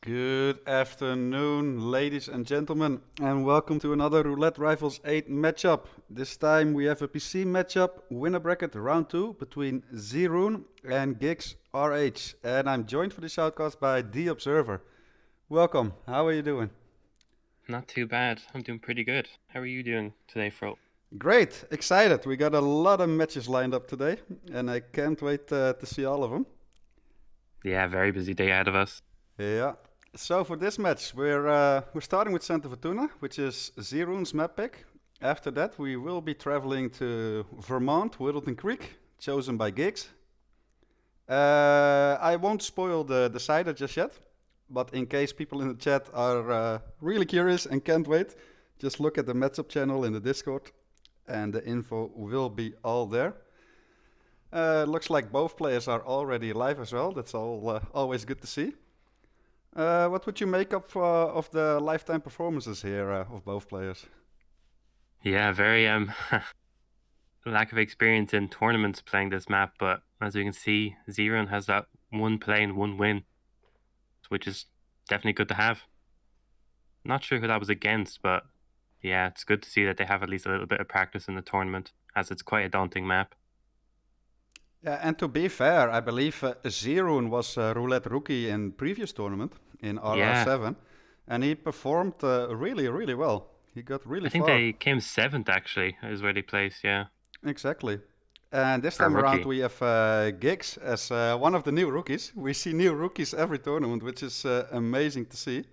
Good afternoon, ladies and gentlemen, and welcome to another Roulette Rivals 8 matchup. This time we have a PC matchup, winner bracket round 2 between zRune and GiggsRH. And I'm joined for the shoutcast by The Observer. Welcome, how are you doing? Not too bad. I'm doing pretty good. How are you doing today, Fro? Great, excited. We got a lot of matches lined up today, and I can't wait to see all of them. Yeah, very busy day ahead of us. Yeah. So for this match, we're starting with Santa Fortuna, which is zRune's map pick. After that, we will be traveling to Vermont, Whittleton Creek, chosen by Giggs. I won't spoil the decider just yet, but in case people in the chat are really curious and can't wait, just look at the matchup channel in the Discord, and the info will be all there. Looks like both players are already live as well. That's always good to see. What would you make of the lifetime performances here of both players? Yeah, very lack of experience in tournaments playing this map, but as you can see, Zeron has that one play and one win, which is definitely good to have. Not sure who that was against, but yeah, it's good to see that they have at least a little bit of practice in the tournament, as it's quite a daunting map. Yeah, and to be fair, I believe Zerun was a roulette rookie in previous tournament in Yeah, RR7, and he performed really, really well. He got really I think far. they came seventh actually, is where they placed, yeah, Exactly. And this for a time around, rookie. we have Giggs as one of the new rookies. We see new rookies every tournament, which is amazing to see.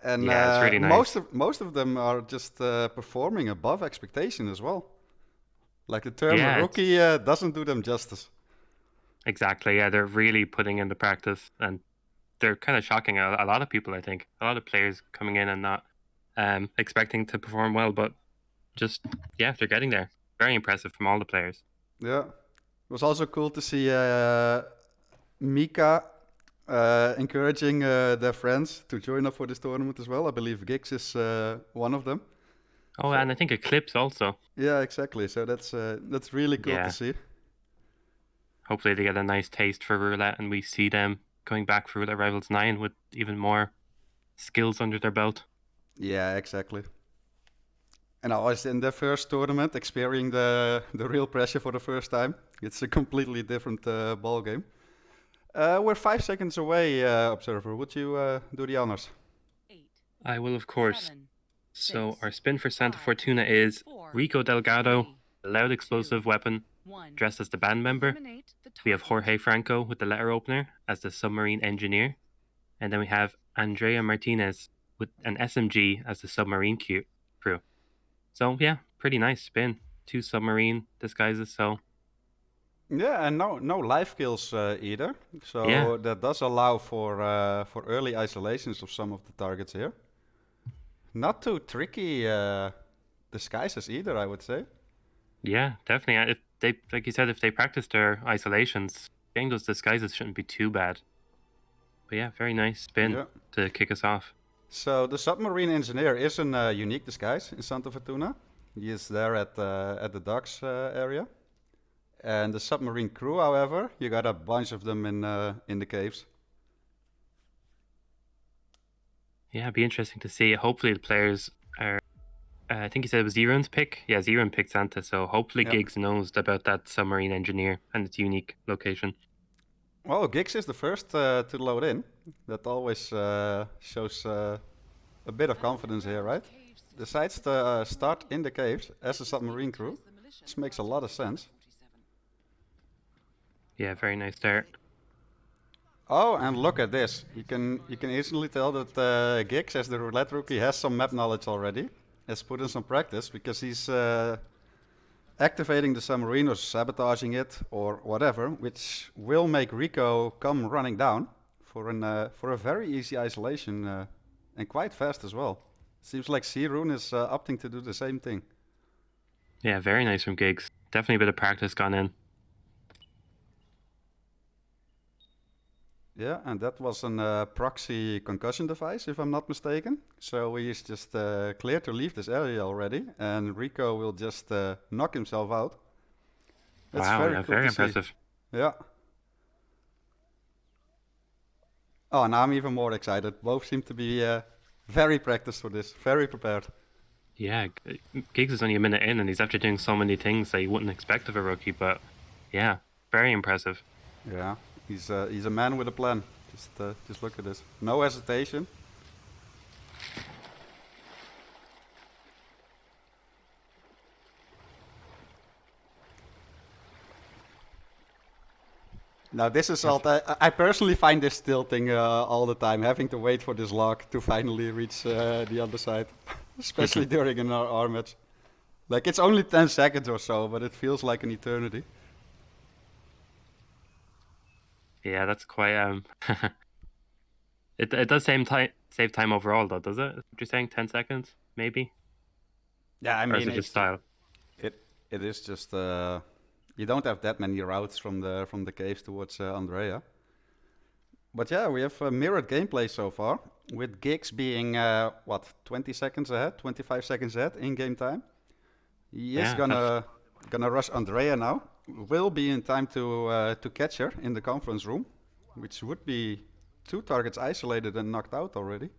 And Yeah, it's really most nice. of most of them are just performing above expectation as well. Like the term Yeah, it's rookie doesn't do them justice. exactly. Yeah, they're really putting in the practice, and they're kind of shocking a lot of people. I think a lot of players coming in and not expecting to perform well, but just yeah, they're getting there. Very impressive from all the players. Yeah. It was also cool to see Mika encouraging their friends to join up for this tournament as well. I believe Giggs is one of them. Oh, So and I think Eclipse also. yeah, exactly. So that's really cool to Yeah, see. hopefully they get a nice taste for roulette, and we see them going back for Roulette Rivals 9 with even more skills under their belt. Yeah, exactly. And I was in their first tournament, experiencing the real pressure for the first time. It's a completely different ball game. We're 5 seconds away, Observer. Would you do the honors? I will, of course. So our spin for Santa Fortuna is Rico Delgado, the loud explosive weapon, dressed as the band member. We have Jorge Franco with the letter opener as the submarine engineer. And then we have Andrea Martinez with an SMG as the submarine crew. So yeah, pretty nice spin. Two submarine disguises. So Yeah, and no life kills either. yeah, So that does allow for early isolations of some of the targets here. Not too tricky disguises either, I would say. yeah, definitely. If they, like you said, if they practice their isolations, getting those disguises shouldn't be too bad. But yeah, very nice spin Yeah. to kick us off. So the submarine engineer is an unique disguise in Santa Fortuna. He is there at the docks area. And the submarine crew, however, you got a bunch of them in the caves. Yeah, it'd be interesting to see. Hopefully the players are. I think you said it was Zeron's pick. Yeah, Zeron picked Santa, so hopefully Yeah. Giggs knows about that submarine engineer and its unique location. Well, Giggs is the first to load in. That always shows a bit of confidence here, right? Decides to start in the caves as a submarine crew. This makes a lot of sense. Yeah, very nice start. Oh, and look at this. You can easily tell that Giggs, as the roulette rookie, has some map knowledge already. Has put in some practice because he's activating the submarine or sabotaging it or whatever, which will make Rico come running down for a very easy isolation and quite fast as well. Seems like zRune is opting to do the same thing. Yeah, very nice from Giggs. Definitely a bit of practice gone in. Yeah, and that was an proxy concussion device, if I'm not mistaken. So he's just clear to leave this area already, and Rico will just knock himself out. That's Wow, very yeah, cool very to see. impressive. Yeah. Oh, now I'm even more excited. Both seem to be very practiced for this, very prepared. Yeah, Giggs is only a minute in, and he's after doing so many things that you wouldn't expect of a rookie. But yeah, very impressive. Yeah, he's a man with a plan. Just look at this. No hesitation. Now this is all. I personally find this tilting all the time, having to wait for this lock to finally reach the other side, especially during an R match. Like it's only 10 seconds or so, but it feels like an eternity. Yeah, that's quite it does save time overall though, does it? What you're saying, 10 seconds, maybe? Yeah, I Or is mean it just it's style? it it is just you don't have that many routes from the caves towards Andrea. But yeah, we have mirrored gameplay so far, with Giggs being what 20 seconds ahead, 25 seconds ahead in game time. He is Yeah, that's gonna rush Andrea now. Will be in time to catch her in the conference room, which would be two targets isolated and knocked out already.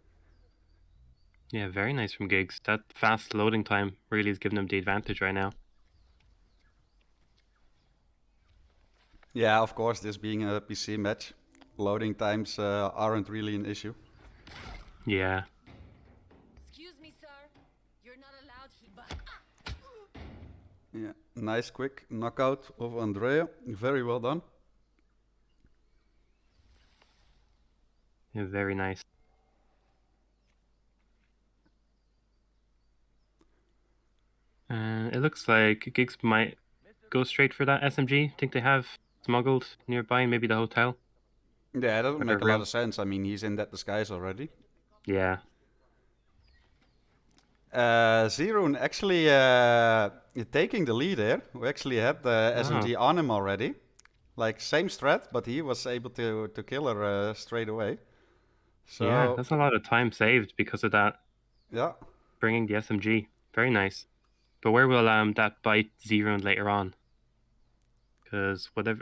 yeah, very nice from Giggs. That fast loading time really is giving him the advantage right now. Yeah, of course, this being a PC match, loading times aren't really an issue. Yeah. Excuse me, sir. You're not allowed here. Yeah, nice quick knockout of Andrea. Very well done. Yeah, very nice. It looks like Giggs might go straight for that SMG. Think they have smuggled nearby, maybe the hotel Yeah, that would or make their a lot room. of sense. I mean, he's in that disguise already. Yeah. zRune actually taking the lead here. We actually had the Oh, SMG on him already. Like, same strat, but he was able to kill her straight away. yeah. So, That's a lot of time saved because of that, yeah. bringing the SMG. Very nice. But where will that bite zRune later on? Because whatever,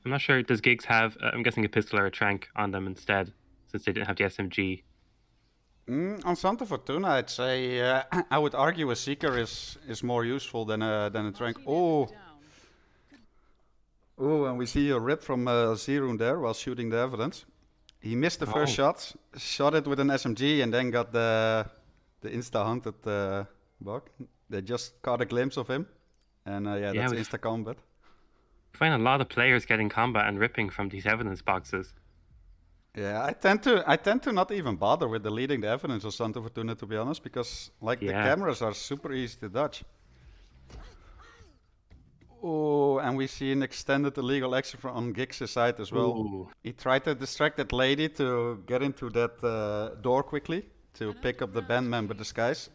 I'm not sure. Does Giggs have? I'm guessing a pistol or a trank on them instead, since they didn't have the SMG. On Santa Fortuna, I'd say I would argue a Seeker is more useful than a Trank. Oh, oh, and we see a rip from zRune there while shooting the evidence. He missed the first Oh, shot, shot it with an SMG, and then got the insta hunted bug. They just caught a glimpse of him, and yeah, yeah. that's We insta combat. find a lot of players getting combat and ripping from these evidence boxes. Yeah, I tend to not even bother with deleting the evidence of Santa Fortuna, to be honest, because like the Yeah. cameras are super easy to dodge. Oh, and we see an extended illegal action from on Giggs' side as well. Ooh. He tried to distract that lady to get into that door quickly to pick up the band member disguise.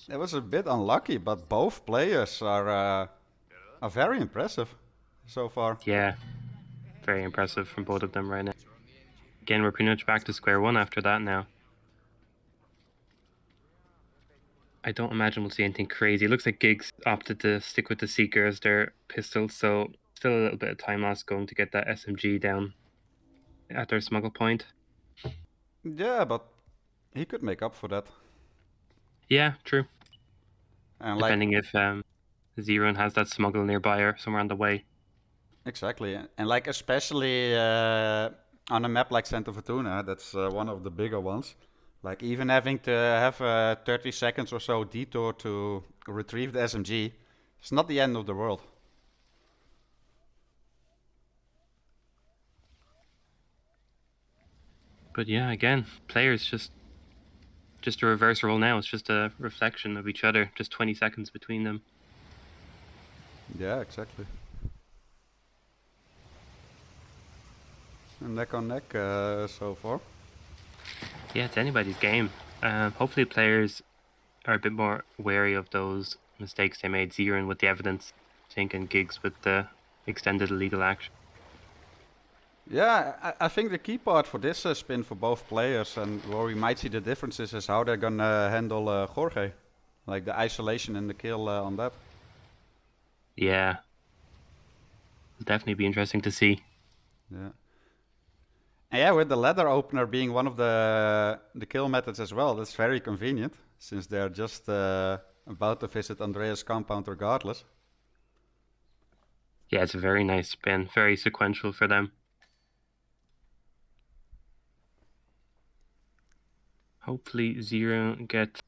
That was a bit unlucky, but both players are very impressive so far. Yeah. Very impressive from both of them right now. Again, we're pretty much back to square one after that now. I don't imagine we'll see anything crazy. It looks like Giggs opted to stick with the Seeker as their pistol, so still a little bit of time lost going to get that SMG down at their smuggle point. Yeah, but he could make up for that. Yeah, true. And like Depending if zRune has that smuggle nearby or somewhere on the way. exactly, and like especially on a map like Santa Fortuna, that's one of the bigger ones. Like even having to have 30 seconds or so detour to retrieve the SMG, it's not the end of the world. But yeah, again, players just a reverse role now. It's just a reflection of each other. Just 20 seconds between them. Yeah, exactly. And neck on neck so far. Yeah, it's anybody's game. Hopefully, players are a bit more wary of those mistakes they made. zRune with the evidence, and Giggs with the extended illegal action. Yeah, I think the key part for this spin for both players and where we might see the differences is how they're gonna handle Jorge. Like the isolation and the kill on that. Yeah, it'll definitely be interesting to see. Yeah. And yeah, with the ladder opener being one of the kill methods as well, that's very convenient since they're just about to visit Andrea's compound regardless. Yeah, it's a very nice spin, very sequential for them. Hopefully zRune gets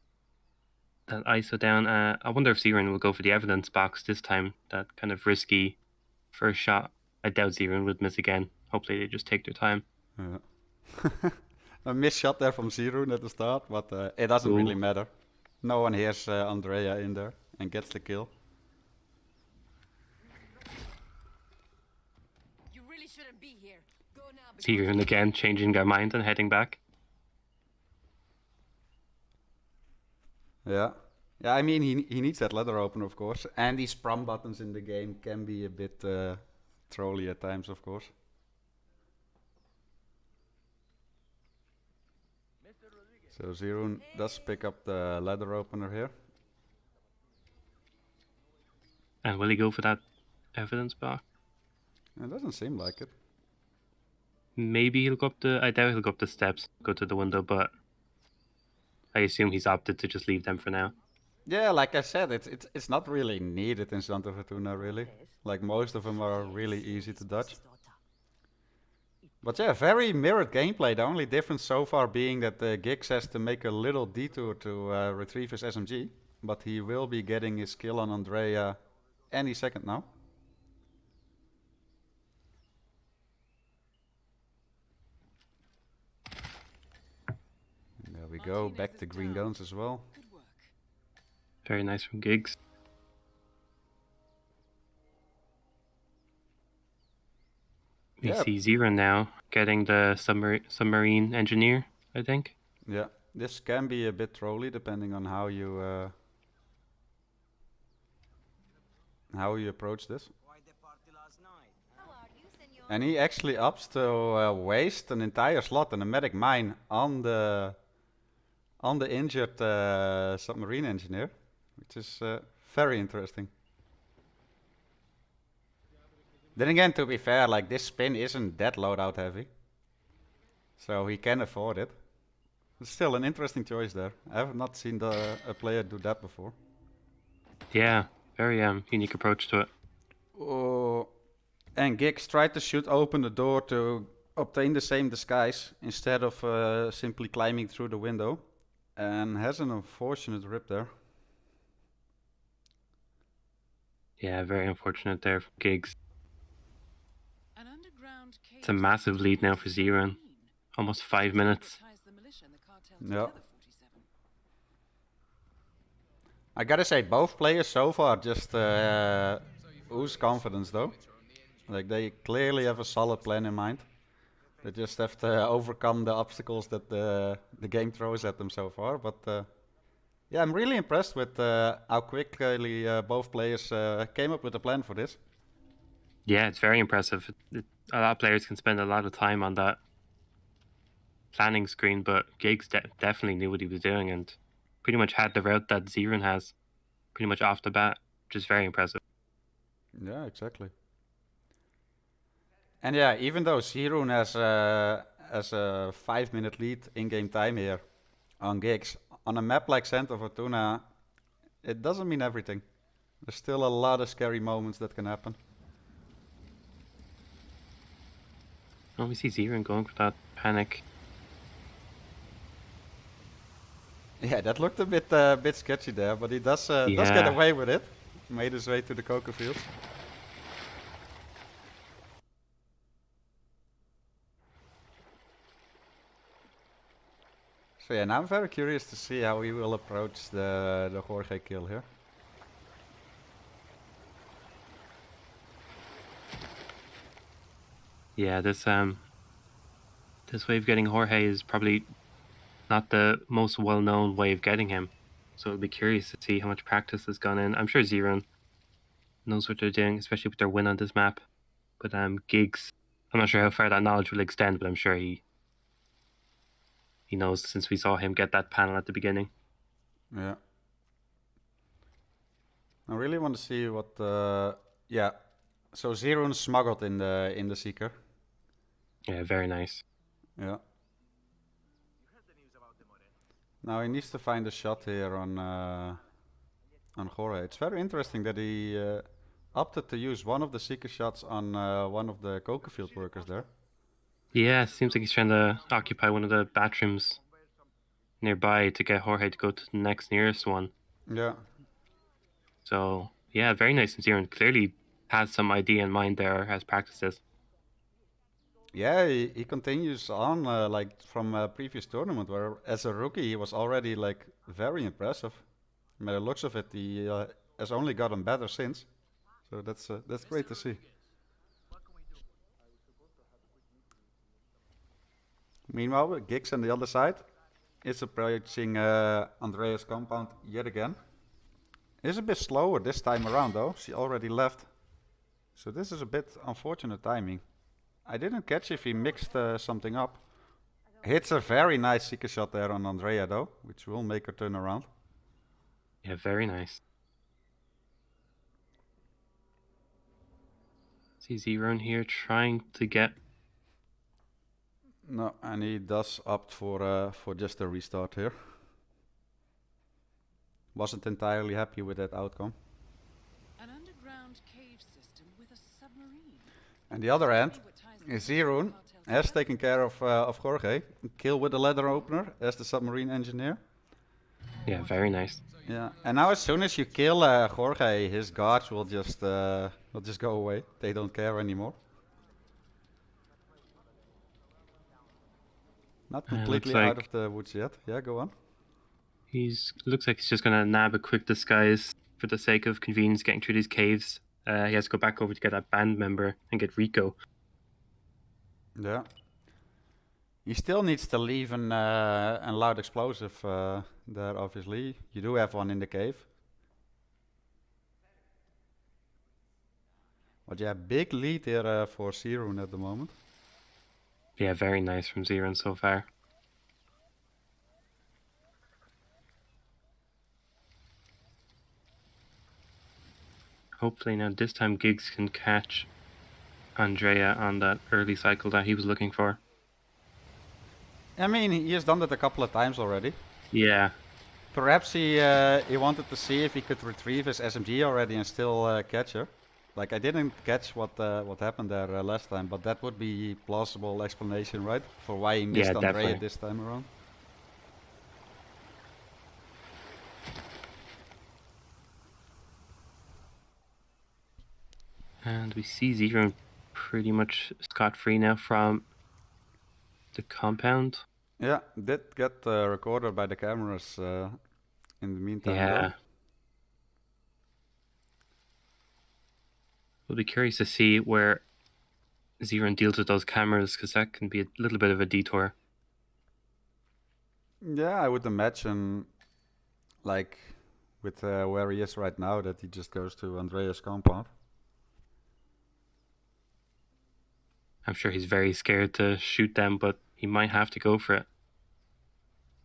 that ISO down. I wonder if zRune will go for the evidence box this time. That kind of risky first shot. I doubt zRune would miss again. Hopefully they just take their time. Yeah. A missed shot there from zRune at the start, but it doesn't really matter. No one hears Andrea in there and gets the kill. You really shouldn't be here. Go now. zRune again changing their mind and heading back. Yeah. Yeah, I mean, he needs that ladder opener, of course. And these prom buttons in the game can be a bit trolly at times, of course. So zRune does pick up the ladder opener here. And will he go for that evidence box? It doesn't seem like it. Maybe he'll go up the... I doubt he'll go up the steps, go to the window, but I assume he's opted to just leave them for now. Yeah, like I said, it's not really needed in Santa Fortuna, really. Like, most of them are really easy to dodge. But yeah, very mirrored gameplay. The only difference so far being that Giggs has to make a little detour to retrieve his SMG. But he will be getting his kill on Andrea any second now. And there we go, back to green guns as well. Very nice from Giggs. We see zRune now getting the submarine engineer, I think. Yeah, this can be a bit trolly depending on how you approach this. And he actually opts to waste an entire slot and a medic mine on the injured submarine engineer, which is very interesting. Then again, to be fair, like, this spin isn't that loadout heavy, so he can afford it. It's still an interesting choice there. I have not seen a player do that before. Yeah, very unique approach to it. Oh, and Giggs tried to shoot open the door to obtain the same disguise instead of simply climbing through the window, and has an unfortunate rip there. Yeah, very unfortunate there for Giggs. It's a massive lead now for zRune. Almost 5 minutes. Yeah. I gotta say, both players so far just ooze confidence though. Like, they clearly have a solid plan in mind. They just have to overcome the obstacles that the game throws at them so far. But yeah, I'm really impressed with how quickly both players came up with a plan for this. Yeah, it's very impressive. A lot of players can spend a lot of time on that planning screen, but Giggs definitely knew what he was doing and pretty much had the route that zRune has pretty much off the bat, which is very impressive. Yeah, exactly. And yeah, even though zRune has a 5-minute lead in-game time here on Giggs, on a map like Santa Fortuna, it doesn't mean everything. There's still a lot of scary moments that can happen. Oh, we see zRune going for that panic. Yeah, that looked a bit sketchy there, but he does get away with it. Made his way to the coca fields. So yeah, now I'm very curious to see how he will approach the Jorge kill here. Yeah, this way of getting Jorge is probably not the most well-known way of getting him. So it'll be curious to see how much practice has gone in. I'm sure zRune knows what they're doing, especially with their win on this map. But Giggs, I'm not sure how far that knowledge will extend, but I'm sure he knows since we saw him get that panel at the beginning. Yeah. I really want to see what yeah. So zRune smuggled in the Seeker. Yeah, very nice. Yeah. Now he needs to find a shot here on Jorge. It's very interesting that he opted to use one of the seeker shots on one of the coca field workers there. Yeah, seems like he's trying to occupy one of the bathrooms nearby to get Jorge to go to the next nearest one. Yeah. So, yeah, very nice from zRune. Clearly has some idea in mind there, has practiced this. Yeah, he continues on like from a previous tournament where as a rookie he was already like very impressive. By the looks of it, he has only gotten better since. So that's great to see. Meanwhile, Giggs on the other side is approaching Andrea's compound yet again. Is a bit slower this time around though. She already left. So this is a bit unfortunate timing. I didn't catch if he mixed something up. Hits a very nice seeker shot there on Andrea though, which will make her turn around. Yeah, very nice. See zRune here trying to get... No, and he does opt for just a restart here. Wasn't entirely happy with that outcome. An underground cave system with a submarine. And the other end, zRune has taken care of Jorge. Kill with the ladder opener as the submarine engineer. Yeah, very nice. Yeah, and now as soon as you kill Jorge, his guards will just go away. They don't care anymore. Not completely like out of the woods yet. Yeah, go on. Looks like he's just gonna nab a quick disguise for the sake of convenience getting through these caves. He has to go back over to get that band member and get Rico. Yeah. He still needs to leave an loud explosive there, obviously. You do have one in the cave. But yeah, big lead here for zRune at the moment. Yeah, very nice from zRune so far. Hopefully now this time Giggs can catch Andrea on that early cycle that he was looking for. I mean, he has done that a couple of times already. Yeah. Perhaps he wanted to see if he could retrieve his SMG already and still catch her. Like, I didn't catch what happened there last time, but that would be plausible explanation, right? For why he missed Andrea definitely. this time around. And we see zRune pretty much scot-free now from the compound. Yeah, did get recorded by the cameras in the meantime though. We'll be curious to see where zRune deals with those cameras, because that can be a little bit of a detour. Yeah, I would imagine, like, with where he is right now, that he just goes to Andrea's compound. I'm sure he's very scared to shoot them, but he might have to go for it.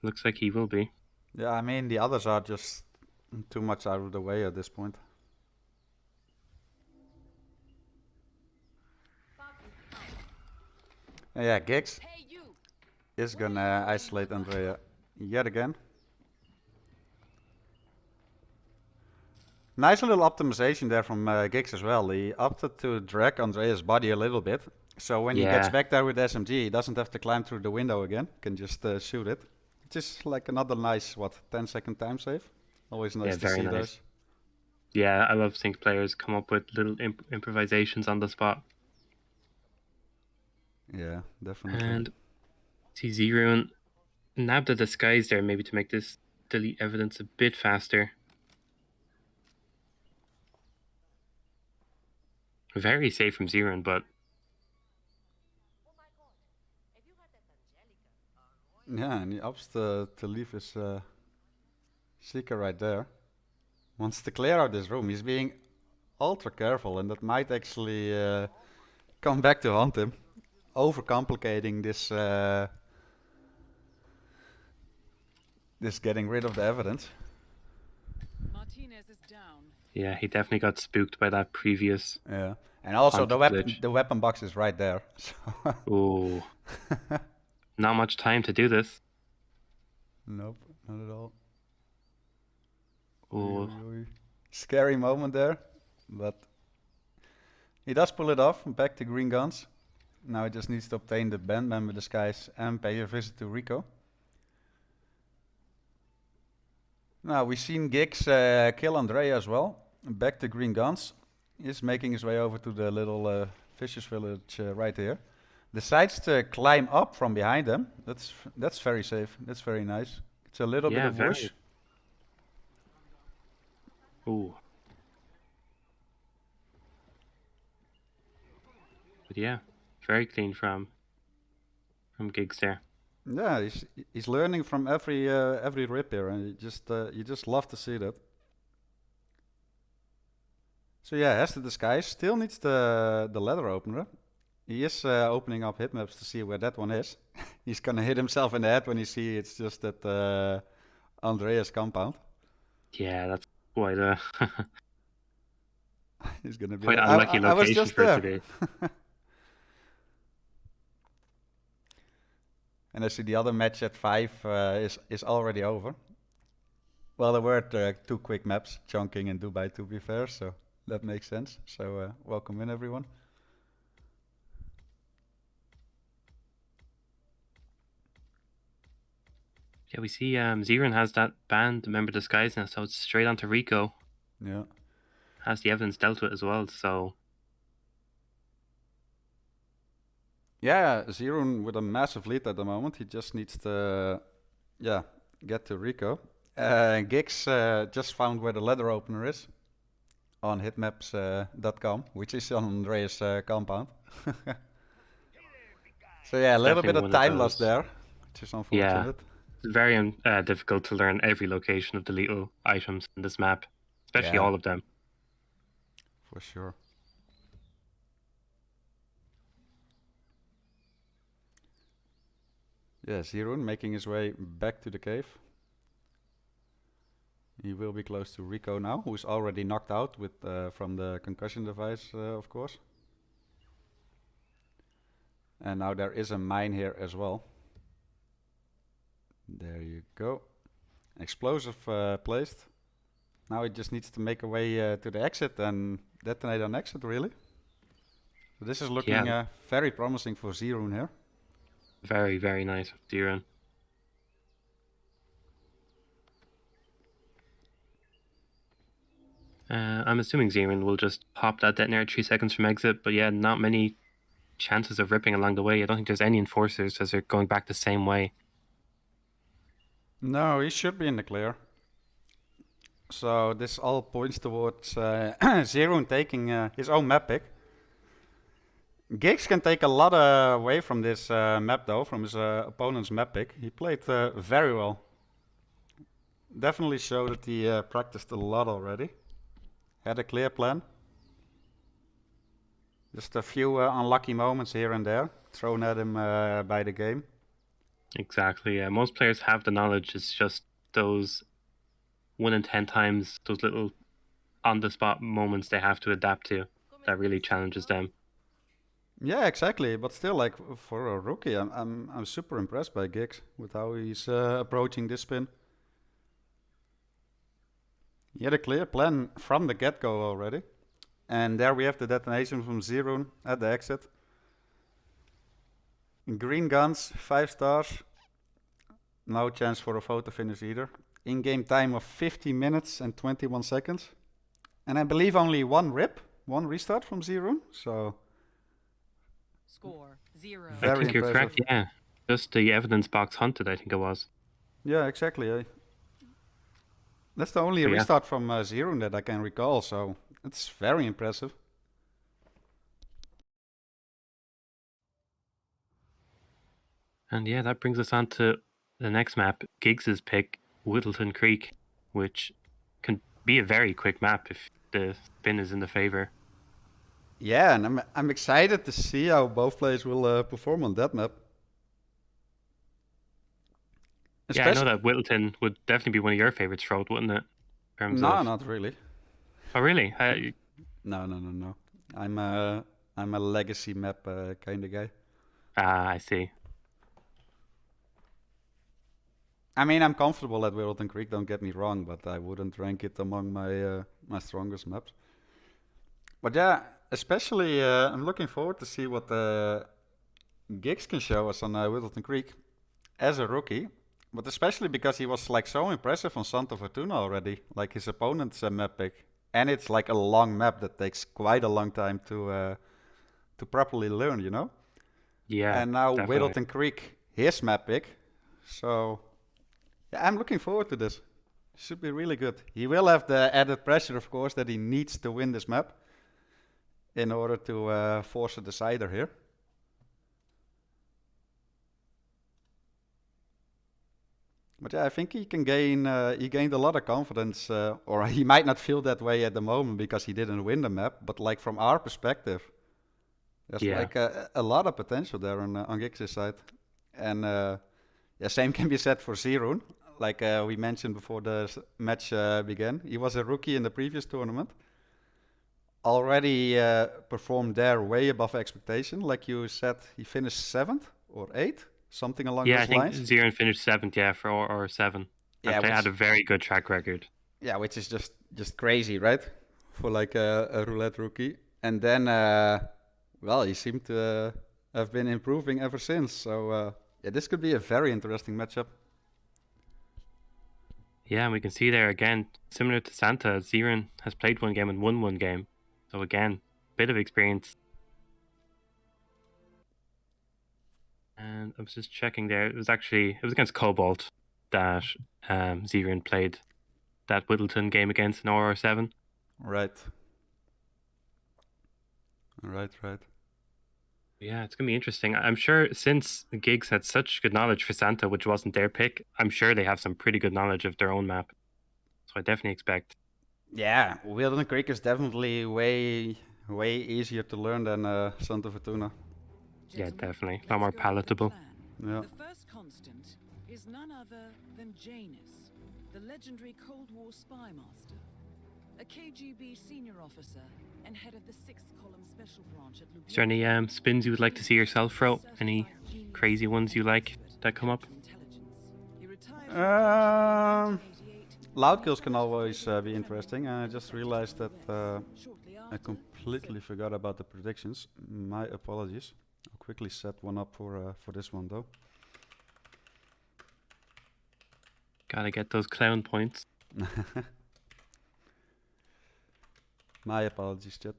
Looks like he will be. Yeah, I mean, the others are just too much out of the way at this point. Yeah, Giggs Hey, you! is gonna isolate Andrea yet again. Nice little optimization there from Giggs as well. He opted to drag Andrea's body a little bit. So when he gets back there with SMG, he doesn't have to climb through the window again. Can just shoot it. Just like another nice, 10-second time save. Always nice to see those. Yeah, I love seeing players come up with little improvisations on the spot. Yeah, definitely. And see zRune nabbed the disguise there, maybe to make this delete evidence a bit faster. Very safe from zRune, but... Yeah, and he opts to leave his seeker right there. Wants to clear out this room. He's being ultra careful, and that might actually come back to haunt him. Overcomplicating this getting rid of the evidence. Martinez is down. Yeah, he definitely got spooked by that previous... Yeah. And also onto the weapon box is right there. So Ooh, not much time to do this. nope, not at all. Ooh, Oy, oy, oy. Scary moment there, but he does pull it off. Back to green guns. Now he just needs to obtain the band member disguise and pay a visit to Rico. Now we've seen Giggs kill Andrea as well. Back to green guns. He's making his way over to the little fishers village right here. Decides to climb up from behind them. That's very safe. That's very nice. It's a little bit yeah, of whoosh. very. Ooh. But yeah, very clean from Giggs there. Yeah, he's learning from every rip here, and you just love to see that. So yeah, has the disguise. Still needs the leather opener. He is opening up hit maps to see where that one is. He's gonna hit himself in the head when he see it's just at Andreas compound. Yeah, that's quite a He's gonna be quite like, unlucky I was location just for there. today. And I see the other match at 5 is already over. Well, there were 2 quick maps, Chongqing and Dubai, to be fair, so that makes sense. So welcome in, everyone. Yeah, we see zRune has that band member disguise now, so it's straight onto Rico. Yeah. Has the evidence dealt with as well, so Yeah, zRune with a massive lead at the moment. He just needs to, yeah, get to Rico. Giggs just found where the leather opener is on hitmaps.com, which is on Andreas' compound. So yeah, a it's little bit definitely of one of time lost those. there, which is Yeah, unfortunate. it's very difficult to learn every location of the lethal items in this map, especially Yeah. all of them. For sure. Yeah, zRune making his way back to the cave. He will be close to Rico now, who's already knocked out with from the concussion device, of course. And now there is a mine here as well. There you go. Explosive placed. Now he just needs to make a way to the exit and detonate on exit, really. So this is looking Yeah. very promising for zRune here. Very, very nice, zRune. I'm assuming zRune will just pop that detonator 3 seconds from exit, but yeah, not many chances of ripping along the way. I don't think there's any enforcers as they're going back the same way. No, he should be in the clear. So this all points towards zRune taking his own map pick. Giggs can take a lot away from this map though, from his opponent's map pick. He played very well. Definitely showed that he practiced a lot already. Had a clear plan. Just a few unlucky moments here and there thrown at him by the game. Exactly, yeah. Most players have the knowledge. It's just those 1 in 10 times, those little on-the-spot moments they have to adapt to that really challenges them. Yeah, exactly. But still, like for a rookie, I'm super impressed by Giggs with how he's approaching this spin. He had a clear plan from the get-go already. And there we have the detonation from zRune at the exit. Green guns, 5 stars. No chance for a photo finish either. In-game time of 50 minutes and 21 seconds. And I believe only one restart from zRune. So Score 0. I very think you're correct, impressive. yeah. Just the evidence box hunted, I think it was. Yeah, exactly. That's the only So, yeah. restart from zRune that I can recall, so it's very impressive. And yeah, that brings us on to the next map, Giggs's pick, Whittleton Creek, which can be a very quick map if the spin is in the favor. Yeah, and I'm excited to see how both players will perform on that map. Yeah, I know that Whittleton would definitely be one of your favorites, Frode, wouldn't it? In terms No, of... not really. Oh, really? No. I'm a legacy map kind of guy. Ah, I see. I mean, I'm comfortable at Wilton Creek. Don't get me wrong, but I wouldn't rank it among my strongest maps. But yeah, especially I'm looking forward to see what Giggs can show us on Wilton Creek as a rookie. But especially because he was like so impressive on Santa Fortuna already, like his opponent's map pick, and it's like a long map that takes quite a long time to properly learn, you know. Yeah, And now definitely. Whittleton Creek, his map pick. So yeah, I'm looking forward to this. Should be really good. He will have the added pressure, of course, that he needs to win this map in order to force a decider here. But yeah, I think he can gain. He gained a lot of confidence, or he might not feel that way at the moment because he didn't win the map. But like from our perspective, there's Yeah. like a lot of potential there on Giggs' side, and yeah, same can be said for zRune. Like we mentioned before the match began, he was a rookie in the previous tournament. Already performed there way above expectation. Like you said, he finished 7th or 8th, something along Yeah, I those think lines. zRune finished 7th, yeah, for or 7. Yeah, And had which a very good track record. yeah, which is just crazy, right? For like a roulette rookie. And then, well, he seemed to have been improving ever since. So yeah, this could be a very interesting matchup. Yeah, and we can see there again, similar to Santa, zRune has played one game and won one game. So again, bit of experience. And I was just checking there. It was against Cobalt that zRune played that Whittleton game against in RR7. Right. Right. Yeah, it's gonna be interesting. I'm sure since Giggs had such good knowledge for Santa, which wasn't their pick, I'm sure they have some pretty good knowledge of their own map. So I definitely expect. Yeah, Wilden Creek is definitely way easier to learn than Santa Fortuna. Yeah, Gentlemen, definitely. A lot let's more go with the palatable. plan. Yeah. The first constant is none other than Janus, the legendary Cold War spy master, a KGB senior officer and head of the 6th Column Special Branch at Is there any spins you would like to see yourself throw? Any crazy ones you like that come up? Loud kills can always be interesting. I just realized that I completely forgot about the predictions. My apologies. I'll quickly set one up for this one though. Gotta get those clown points. My apologies, chat.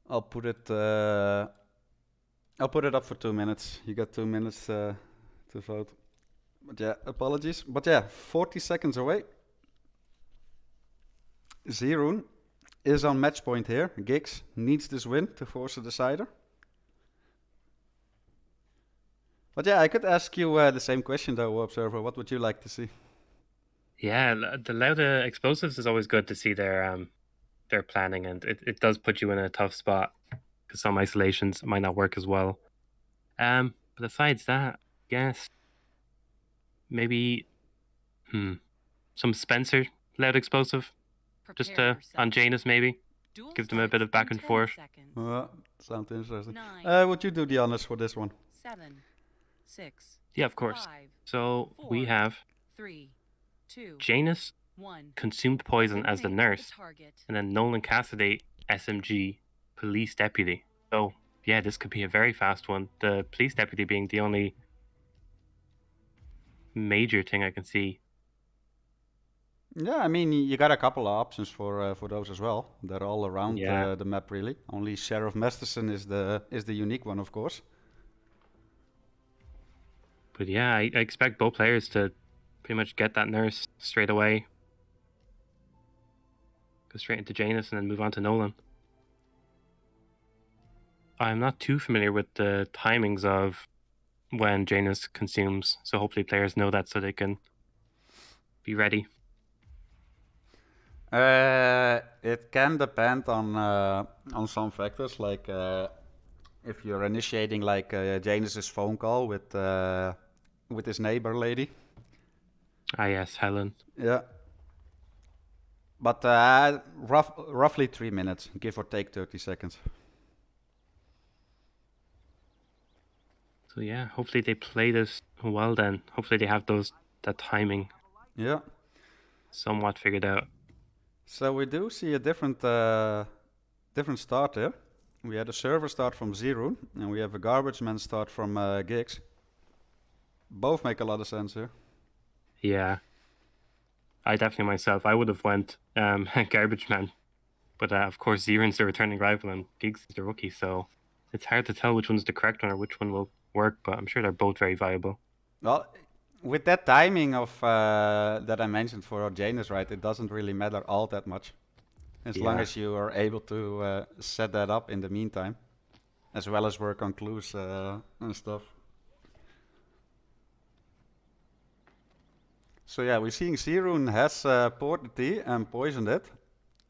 I'll put it. I'll put it up for 2 minutes. You got 2 minutes to vote. But yeah, apologies. But yeah, 40 seconds away. zRune is on match point here. Giggs needs this win to force a decider. But yeah, I could ask you the same question though, Observer. What would you like to see? Yeah, the loud explosives is always good to see their planning, and it does put you in a tough spot because some isolations might not work as well. But besides that, yes, maybe some Spencer loud explosive just on Janus maybe. Give them a bit of back and forth. Sounds interesting. Would you do the honors for this one? 7, 6. Yeah, of course. 5, So 4, we have 3, 2, Janus 1. consumed poison as the Eliminate nurse, target. and then Nolan Cassidy, SMG, police deputy. So yeah, this could be a very fast one. The police deputy being the only major thing I can see. Yeah, I mean you got a couple of options for those as well. They're all around Yeah. the map really. Only Sheriff Masterson is the unique one, of course. But yeah, I expect both players to pretty much get that nurse straight away. Go straight into Janus and then move on to Nolan. I'm not too familiar with the timings of when Janus consumes, so hopefully players know that so they can be ready. It can depend on some factors, like if you're initiating like Janus's phone call with his neighbor lady. Ah yes, Helen. Yeah. But roughly 3 minutes, give or take 30 seconds. So yeah, hopefully they play this well then. Hopefully they have that timing Yeah. somewhat figured out. So we do see a different start here. We had a server start from zRune, and we have a garbage man start from Giggs. Both make a lot of sense here. Yeah. I definitely myself, I would have went Garbage Man. But of course, zRune's the returning rival and Giggs is the rookie, so it's hard to tell which one's the correct one or which one will work, but I'm sure they're both very viable. Well, with that timing of that I mentioned for Janus, right, it doesn't really matter all that much. As long Yeah. as you are able to set that up in the meantime, as well as work on clues and stuff. So yeah, we're seeing zRune has poured the tea and poisoned it.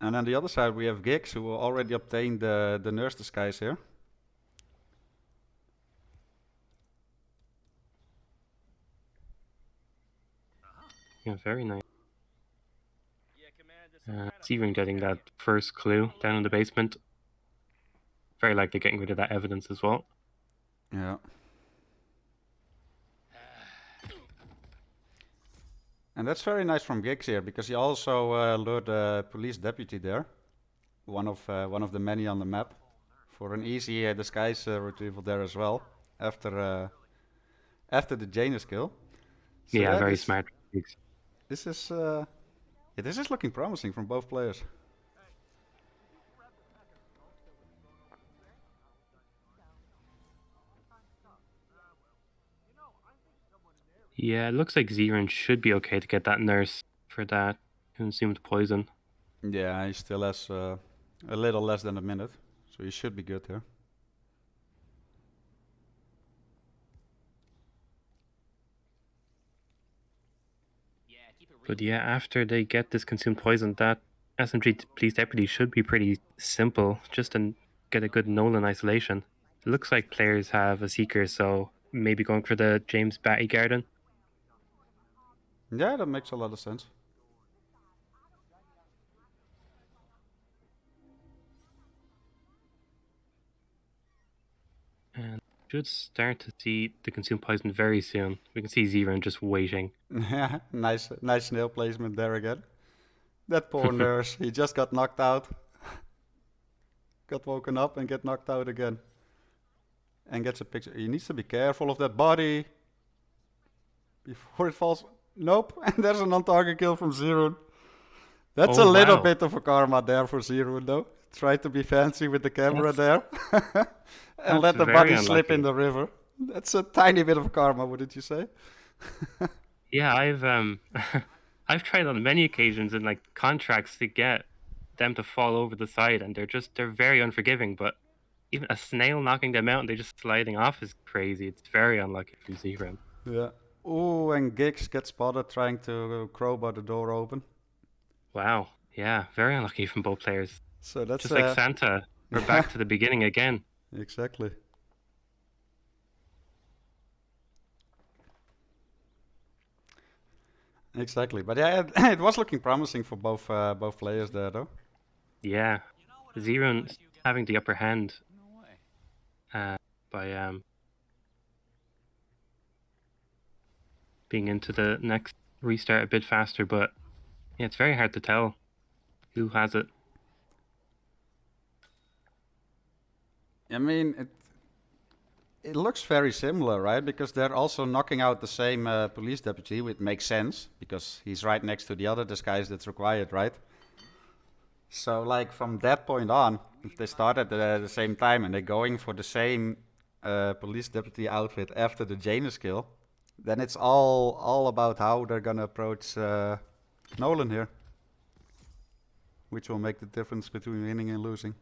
And on the other side we have Giggs, who already obtained the nurse disguise here. Yeah, very nice. zRune getting that first clue down in the basement. Very likely getting rid of that evidence as well. Yeah. And that's very nice from Giggs here, because he also lured a police deputy there, one of the many on the map, for an easy disguise retrieval there as well, after the Janus kill. So yeah, very smart. This is this is looking promising from both players. Yeah, it looks like zRune should be okay to get that nurse for that consumed poison. Yeah, he still has a little less than a minute, so he should be good here. But yeah, after they get this consumed poison, that SMG police deputy should be pretty simple, just to get a good Nolan isolation. It looks like players have a seeker, so maybe going for the James Batty Garden. Yeah, that makes a lot of sense. And should start to see the consumed poison very soon. We can see zRune just waiting. Yeah, nice nail placement there again. That poor nurse, he just got knocked out. Got woken up and get knocked out again. And gets a picture. He needs to be careful of that body before it falls. Nope, and there's an on-target kill from zRune. That's a little bit of a karma there for zRune though. Try to be fancy with the camera there. And let the body slip in the river. That's a tiny bit of karma, wouldn't you say? Yeah, I've tried on many occasions in like contracts to get them to fall over the side, and they're very unforgiving. But even a snail knocking them out and they're just sliding off is crazy. It's very unlucky from zRune. Yeah. Oh, and Giggs gets spotted trying to crowbar the door open. Wow. Yeah, very unlucky from both players. So that's just like Santa. We're back to the beginning again. Exactly. Exactly, but yeah, it was looking promising for both players there, though. Yeah, zRune having the upper hand by being into the next restart a bit faster, but yeah, it's very hard to tell who has it. I mean, it looks very similar, right? Because they're also knocking out the same police deputy, which makes sense, because he's right next to the other disguise that's required, right? So, like, from that point on, if they start at the same time and they're going for the same police deputy outfit after the Janus kill, then it's all about how they're gonna approach Nolan here. Which will make the difference between winning and losing.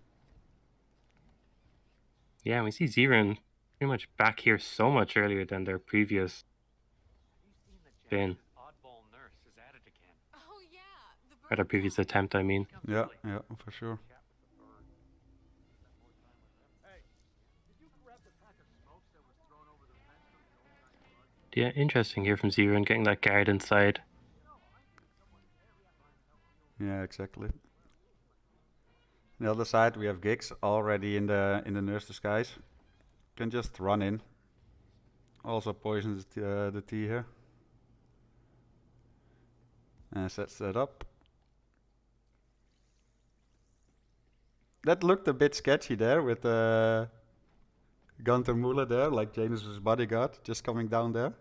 Yeah, we see zRune pretty much back here so much earlier than their previous spin. Or their previous attempt, I mean. Yeah, for sure. Yeah, interesting here from zRune getting that guard inside. Yeah, exactly. On the other side, we have Giggs already in the nurse disguise. Can just run in. Also poisons the T here. And sets that up. That looked a bit sketchy there with Gunter Muller there, like Janus' bodyguard, just coming down there.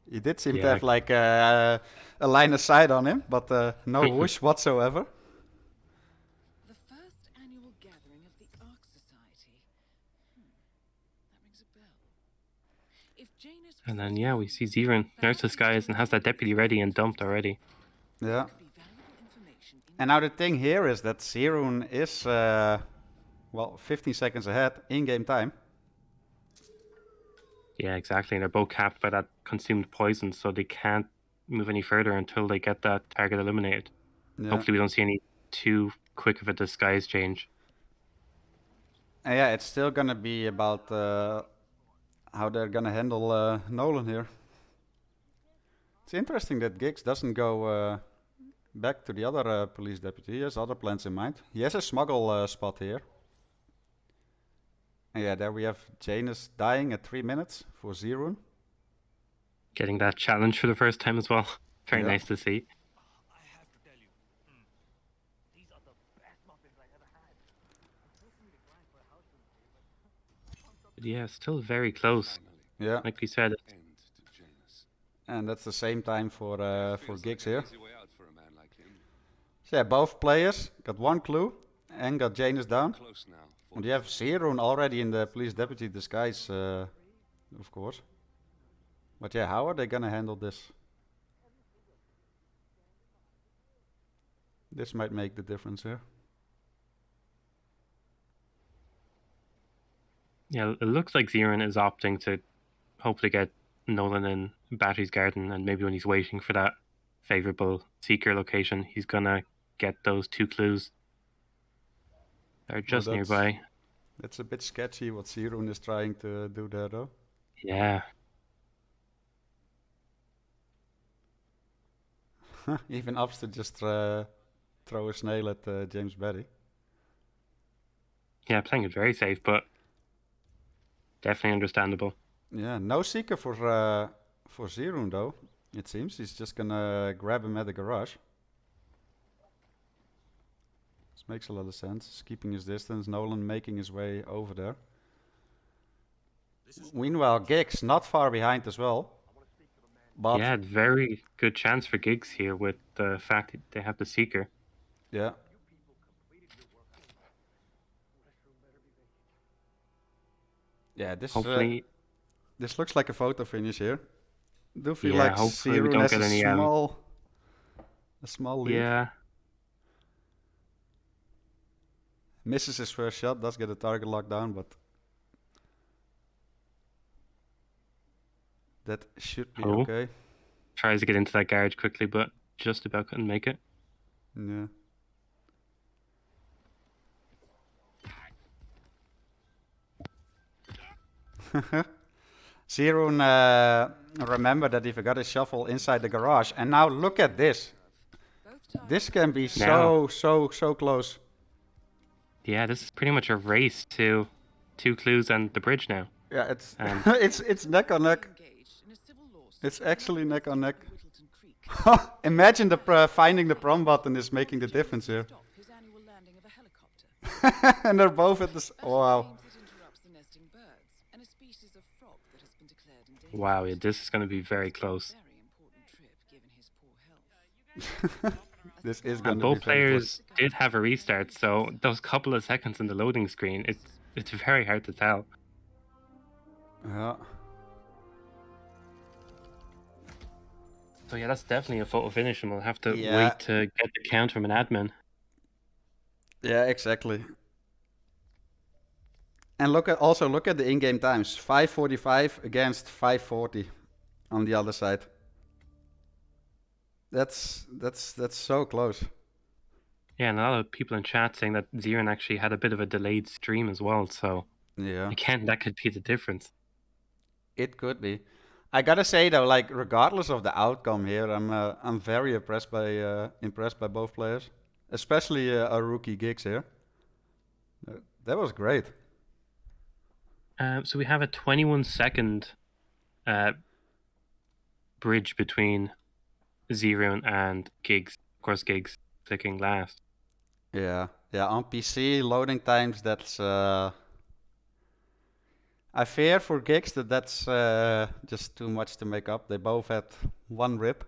He did seem to Yeah. have like a line of sight on him, but no whoosh whatsoever. The first annual gathering of the Ark Society. That rings a bell. If Janus was And then, yeah, we see zRune, nurse disguise, and has that deputy ready and dumped already. Yeah. could be valuable information in And now the thing here is that zRune is, well, 15 seconds ahead in-game time. Yeah, exactly. And they're both capped by that consumed poison, so they can't move any further until they get that target eliminated. Yeah. Hopefully we don't see any too quick of a disguise change. And yeah, it's still gonna be about how they're gonna handle Nolan here. It's interesting that Giggs doesn't go back to the other police deputy. He has other plans in mind. He has a smuggle spot here. And yeah, there we have Janus dying at 3 minutes for zRune. Getting that challenge for the first time as well. Very Yeah. nice to see. I have to tell you, these are the best muffins I ever had. Unfortunately, the client for a house room today, But yeah, still very close. Yeah, Like we said, End to Janus. and that's the same time for Feels Giggs like an here. easy way out for a man like him. So yeah, both players got one clue and got Janus down. Close now. And you have zRune already in the police deputy disguise, of course. But yeah, how are they gonna handle this? This might make the difference here. yeah, it looks like zRune is opting to hopefully get Nolan in Battery's Garden, and maybe when he's waiting for that favorable seeker location, he's gonna get those 2 clues. They're just that's- nearby. It's a bit sketchy what zRune is trying to do there though. Yeah. Even ups to just throw a snail at James Barry. Yeah, playing it very safe, but definitely understandable. Yeah, no seeker for zRune though. It seems he's just gonna grab him at the garage. This makes a lot of sense. He's keeping his distance. Nolan making his way over there. Meanwhile, Giggs not far behind as well. But Yeah, very good chance for Giggs here with the fact that they have the seeker. yeah. Yeah, Hopefully, this looks like a photo finish here. Do feel Yeah, like hopefully we zRune don't has get a any, small lead. yeah. Misses his first shot, does get a target locked down, but that should be Oh. okay. Tries to get into that garage quickly, but just about couldn't make it. Yeah. zRune remember that he forgot his shuffle inside the garage, and now look at this. both This can be Now. so close. Yeah, this is pretty much a race to 2 clues and the bridge now. Yeah, it's Um, it's neck on neck. engaged in a civil lawsuit It's actually neck on neck. Whittleton Creek. Imagine finding the prom button is making the difference here. Stop his annual landing of a helicopter. And they're both at this. Wow. Claims it interrupts the nesting birds and a species of frog that has been declared endangered. Wow, yeah, this is going to be very close. Very important trip given his poor health. This is And going to be both very close. players did have a restart, so those couple of seconds in the loading screen, it's very hard to tell. Yeah. So yeah, that's definitely a photo finish, and we'll have to Yeah. wait to get the count from an admin. Yeah, exactly. And look at the in-game times. 5:45 against 5:40 on the other side. That's so close. Yeah, and a lot of people in chat saying that zRune actually had a bit of a delayed stream as well, so Yeah. again, that could be the difference. It could be. I gotta say though, like regardless of the outcome here, I'm very impressed by both players. especially a rookie Giggs here. That was great. So we have a 21-second bridge between zRune and Giggs. Of course, Giggs clicking last. Yeah, on PC loading times, that's I fear for Giggs that's just too much to make up. They both had one rip.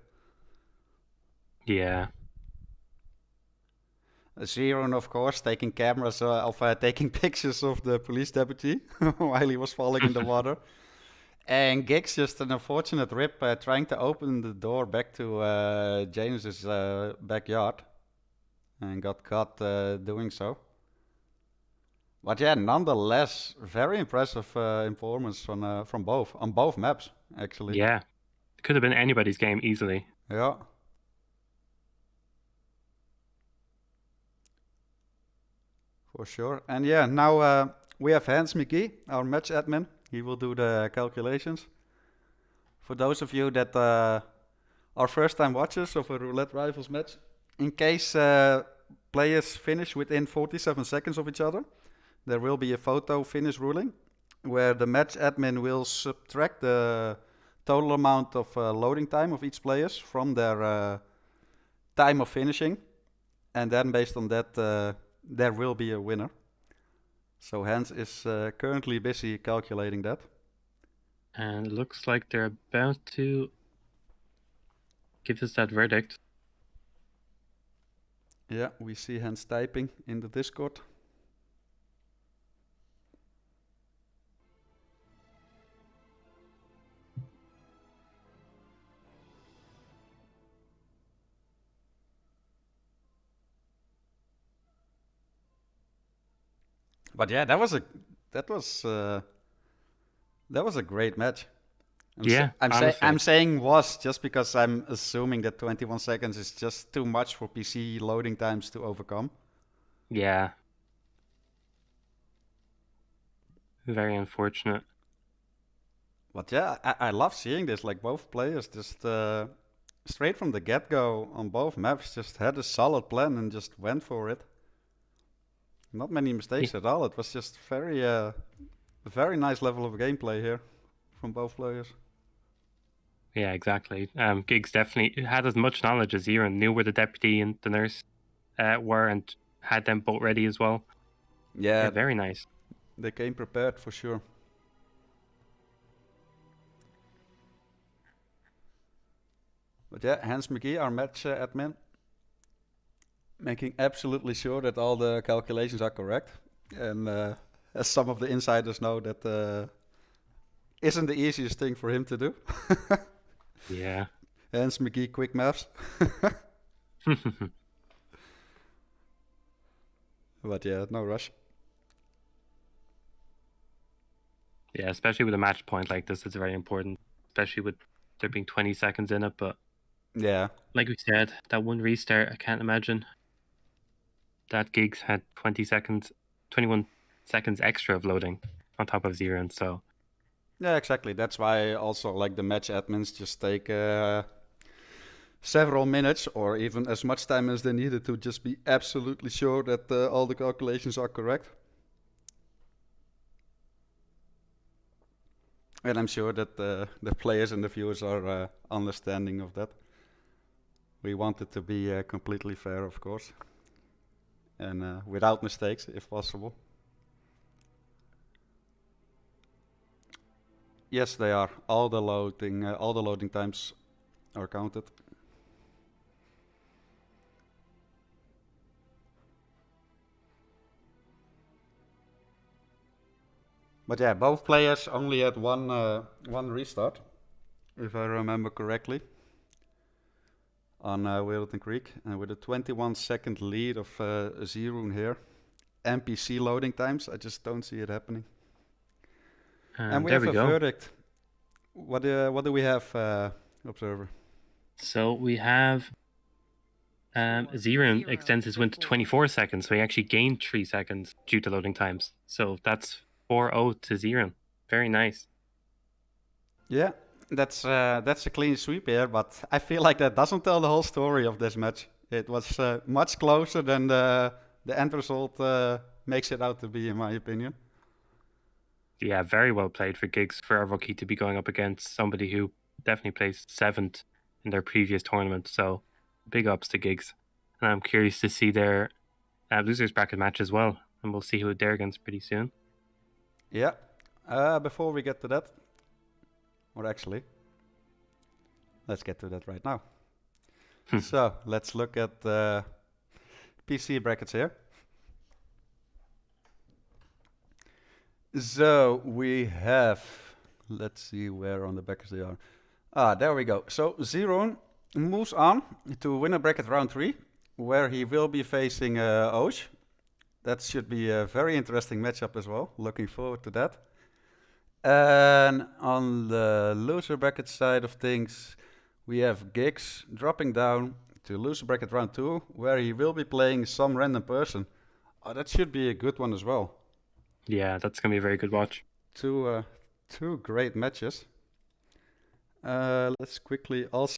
Yeah. zRune, of course, taking cameras taking pictures of the police deputy while he was falling in the water. And Giggs just an unfortunate rip trying to open the door back to James's backyard and got caught doing so. But yeah, nonetheless, very impressive performance from both on both maps actually. Yeah. Could have been anybody's game easily. Yeah. For sure. And yeah, now we have Hans McGee, our match admin. He will do the calculations. For those of you that are first time watchers of a Roulette Rivals match, in case players finish within 47 seconds of each other, there will be a photo finish ruling where the match admin will subtract the total amount of loading time of each players from their time of finishing. And then based on that, there will be a winner. So Hans is currently busy calculating that. And it looks like they're about to give us that verdict. Yeah, we see Hans typing in the Discord. But yeah, that was a great match. I'm saying was just because I'm assuming that 21 seconds is just too much for PC loading times to overcome. Yeah. Very unfortunate. But yeah, I love seeing this. Like both players just straight from the get-go on both maps just had a solid plan and just went for it. Not many mistakes at all. It was just very nice level of gameplay here from both players. Yeah, exactly. Giggs definitely had as much knowledge as zRune, knew where the deputy and the nurse were, and had them both ready as well. Yeah, very nice. They came prepared for sure. But yeah, Hans McGee, our match admin, making absolutely sure that all the calculations are correct. And as some of the insiders know, that isn't the easiest thing for him to do. Yeah. Hans McGee, quick maths. But yeah, no rush. Yeah, especially with a match point like this, it's very important. Especially with there being 20 seconds in it, but yeah, like we said, that one restart, I can't imagine that Giggs had 21 seconds extra of loading on top of zRune, so yeah, exactly. That's why also like the match admins just take several minutes or even as much time as they needed to just be absolutely sure that all the calculations are correct. And I'm sure that the players and the viewers are understanding of that. We want it to be completely fair, of course, and without mistakes, if possible. Yes, they are. All the loading times are counted. But yeah, both players only had one restart, if I remember correctly, on Wilton Creek, and with a 21-second lead of zRune here. NPC loading times, I just don't see it happening. And we have a verdict. What do we have, Observer? So we have zRune extends his win to 24 seconds, so he actually gained 3 seconds due to loading times. So that's 4-0 to zRune. Very nice. Yeah, that's a clean sweep here, but I feel like that doesn't tell the whole story of this match. It was much closer than the end result makes it out to be, in my opinion. Yeah, very well played for Giggs, for a rookie to be going up against somebody who definitely placed 7th in their previous tournament. So big ups to Giggs. And I'm curious to see their losers bracket match as well. And we'll see who they're against pretty soon. Yeah. Before we get to that, or actually, let's get to that right now. So let's look at the PC brackets here. So we have, let's see where on the brackets they are. There we go. So zRune moves on to winner bracket round 3, where he will be facing Osh. That should be a very interesting matchup as well. Looking forward to that. And on the loser bracket side of things, we have Giggs dropping down to loser bracket round 2, where he will be playing some random person. That should be a good one as well. Yeah, that's going to be a very good watch. Two great matches. Let's quickly also